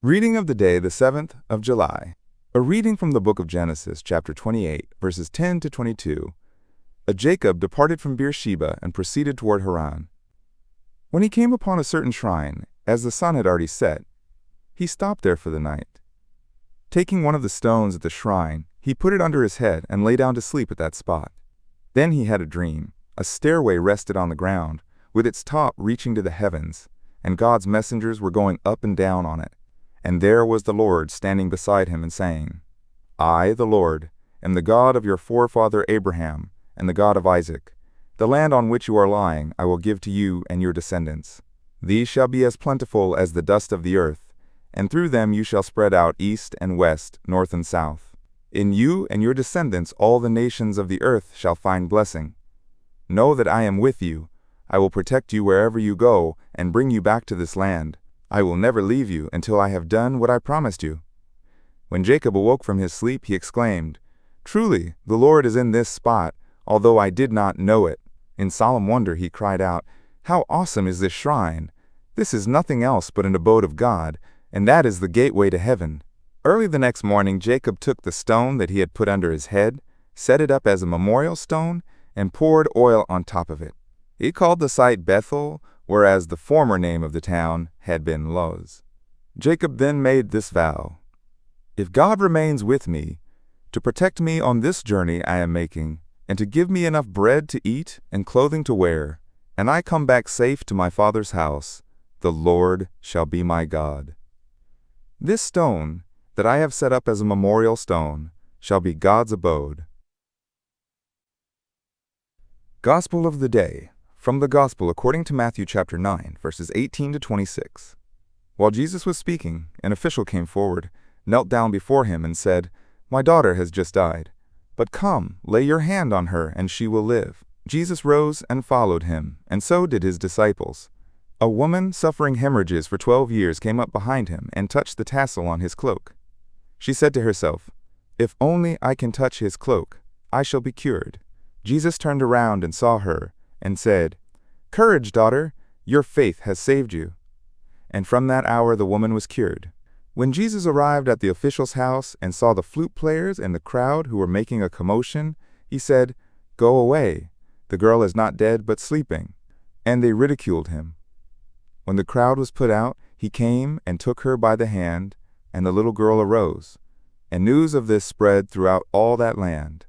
Reading of the day, the 7th of July. A reading from the book of Genesis, chapter 28, verses 10 to 22. Jacob departed from Beer-sheba and proceeded toward Haran. When he came upon a certain shrine, as the sun had already set, he stopped there for the night. Taking one of the stones at the shrine, he put it under his head and lay down to sleep at that spot. Then he had a dream. A stairway rested on the ground, with its top reaching to the heavens, and God's messengers were going up and down on it. And there was the Lord standing beside him and saying, I, the Lord, am the God of your forefather Abraham and the God of Isaac. The land on which you are lying I will give to you and your descendants. These shall be as plentiful as the dust of the earth, and through them you shall spread out east and west, north and south. In you and your descendants all the nations of the earth shall find blessing. Know that I am with you. I will protect you wherever you go and bring you back to this land. I will never leave you until I have done what I promised you. When Jacob awoke from his sleep, he exclaimed, Truly, the Lord is in this spot, although I did not know it. In solemn wonder he cried out, How awesome is this shrine! This is nothing else but an abode of God, and that is the gateway to heaven. Early the next morning Jacob took the stone that he had put under his head, set it up as a memorial stone, and poured oil on top of it. He called the site Bethel, whereas the former name of the town had been Luz. Jacob then made this vow, If God remains with me, to protect me on this journey I am making, and to give me enough bread to eat and clothing to wear, and I come back safe to my father's house, the Lord shall be my God. This stone that I have set up as a memorial stone shall be God's abode. Gospel of the Day. From the Gospel according to Matthew chapter 9, verses 18 to 26. While Jesus was speaking, an official came forward, knelt down before him, and said, My daughter has just died. But come, lay your hand on her, and she will live. Jesus rose and followed him, and so did his disciples. A woman suffering hemorrhages for 12 years came up behind him and touched the tassel on his cloak. She said to herself, If only I can touch his cloak, I shall be cured. Jesus turned around and saw her, and said, Courage, daughter, your faith has saved you. And from that hour the woman was cured. When Jesus arrived at the official's house and saw the flute players and the crowd who were making a commotion, he said, Go away, the girl is not dead but sleeping. And they ridiculed him. When the crowd was put out, he came and took her by the hand, and the little girl arose. And news of this spread throughout all that land.